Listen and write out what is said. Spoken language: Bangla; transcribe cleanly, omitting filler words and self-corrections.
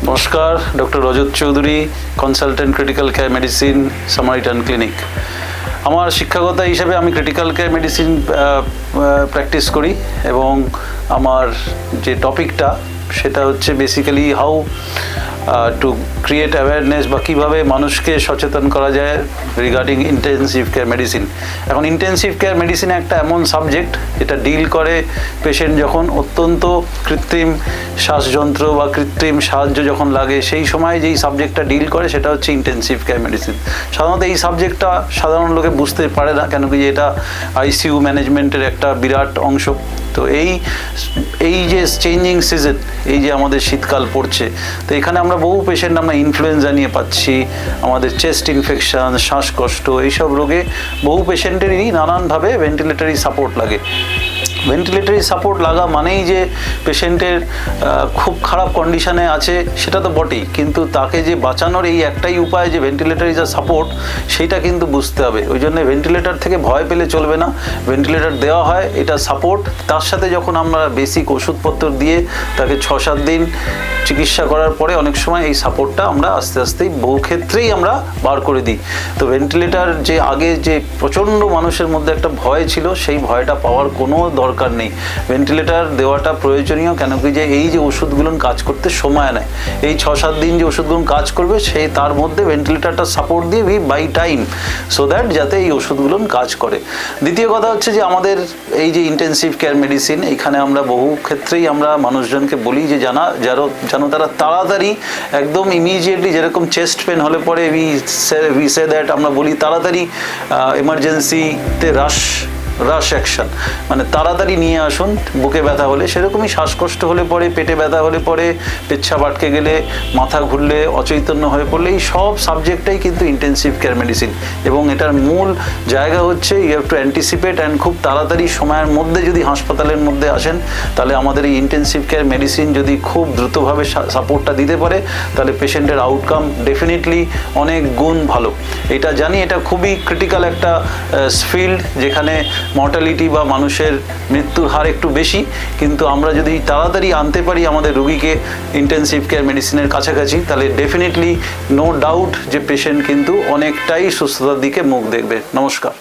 নমস্কার, doctor Rajat Chowdhury, consultant critical care medicine, Samaritan clinic. আমার শিক্ষাগত হিসেবে আমি ক্রিটিক্যাল কেয়ার মেডিসিন প্র্যাকটিস করি এবং আমার যে টপিকটা সেটা হচ্ছে basically how to create awareness বা কীভাবে মানুষকে সচেতন করা যায় রিগার্ডিং ইন্টেন্সিভ কেয়ার মেডিসিন। এখন ইন্টেন্সিভ কেয়ার মেডিসিন একটা এমন সাবজেক্ট যেটা ডিল করে পেশেন্ট যখন অত্যন্ত কৃত্রিম শ্বাসযন্ত্র বা কৃত্রিম সাহায্য যখন লাগে, সেই সময় যেই সাবজেক্টটা ডিল করে সেটা হচ্ছে ইন্টেন্সিভ কেয়ার মেডিসিন। সাধারণত এই সাবজেক্টটা সাধারণ লোকে বুঝতে পারে না, কেন কি এটা আইসিইউ ম্যানেজমেন্টের একটা বিরাট অংশ। তো এই যে চেঞ্জিং সিজন, এই যে আমাদের শীতকাল পড়ছে, তো এখানে আমরা বহু পেশেন্ট আমরা ইনফ্লুয়েঞ্জা নিয়ে পাচ্ছি, আমাদের চেস্ট ইনফেকশন, শ্বাসকষ্ট, এইসব রোগে বহু পেশেন্টেরই নানানভাবে ভেন্টিলেটরি সাপোর্ট লাগে। ভেন্টিলেটরি সাপোর্ট লাগা মানেই যে পেশেন্টের খুব খারাপ কন্ডিশনে আছে সেটা তো বটেই, কিন্তু তাকে যে বাঁচানোর এই একটাই উপায় যে ভেন্টিলেটরি যা সাপোর্ট, সেইটা কিন্তু বুঝতে হবে। ওই জন্য ভেন্টিলেটর থেকে ভয় পেলে চলবে না। ভেন্টিলেটর দেওয়া হয়, এটা সাপোর্ট, তার সাথে যখন আমরা বেসিক ওষুধপত্র দিয়ে তাকে 6-7 দিন চিকিৎসা করার পরে অনেক সময় এই সাপোর্টটা আমরা আস্তে আস্তেই বহু ক্ষেত্রেই আমরা বার করে দিই। তো ভেন্টিলেটর যে আগে যে প্রচণ্ড মানুষের মধ্যে একটা ভয় ছিল, সেই ভয়টা পাওয়ার কোনো দরকার নেই। ভেন্টিলেটর দেওয়াটা প্রয়োজনীয়, কেন কি যে এই যে ওষুধগুলো কাজ করতে সময় নেয়, এই 6-7 দিন যে ওষুধগুলো কাজ করবে সেই তার মধ্যে ভেন্টিলেটরটা সাপোর্ট দিয়ে we by time, so that যাতে এই ওষুধগুলো কাজ করে। দ্বিতীয় কথা হচ্ছে যে আমাদের এই যে ইন্টেন্সিভ কেয়ার মেডিসিন, এখানে আমরা বহু ক্ষেত্রেই আমরা মানুষজনকে বলি যে যেন তারা তাড়াতাড়ি একদম ইমিডিয়েটলি, যেরকম চেস্ট পেন হলে পরে উই সে দ্যাট আমরা বলি তাড়াতাড়ি এমার্জেন্সিতে রাশ অ্যাকশন, মানে তাড়াতাড়ি নিয়ে আসুন বুকে ব্যথা হলে। সেরকমই শ্বাসকষ্ট হলে পরে, পেটে ব্যথা হলে পরে, পেচ্ছাপ আটকে গেলে, মাথা ঘুরলে, অচৈতন্য হয়ে পড়লে, এই সব সাবজেক্টটাই কিন্তু ইন্টেন্সিভ কেয়ার মেডিসিন। এবং এটার মূল জায়গা হচ্ছে you have to anticipate and খুব তাড়াতাড়ি সময়ের মধ্যে যদি হাসপাতালের মধ্যে আসেন, তাহলে আমাদের এই ইন্টেন্সিভ কেয়ার মেডিসিন যদি খুব দ্রুতভাবে সাপোর্টটা দিতে পারে, তাহলে পেশেন্টের আউটকাম ডেফিনেটলি অনেক গুণ ভালো। এটা জানি এটা খুবই ক্রিটিক্যাল একটা ফিল্ড, যেখানে মর্টালিটি বা মানুষের মৃত্যুর হার একটু বেশি, কিন্তু আমরা যদি তাড়াতাড়ি আনতে পারি আমাদের রোগীকে ইন্টেন্সিভ কেয়ার মেডিসিনের কাছাকাছি, তাহলে ডেফিনেটলি নো ডাউট যে পেশেন্ট কিন্তু অনেকটাই সুস্থতার দিকে মুখ দেখবে। নমস্কার।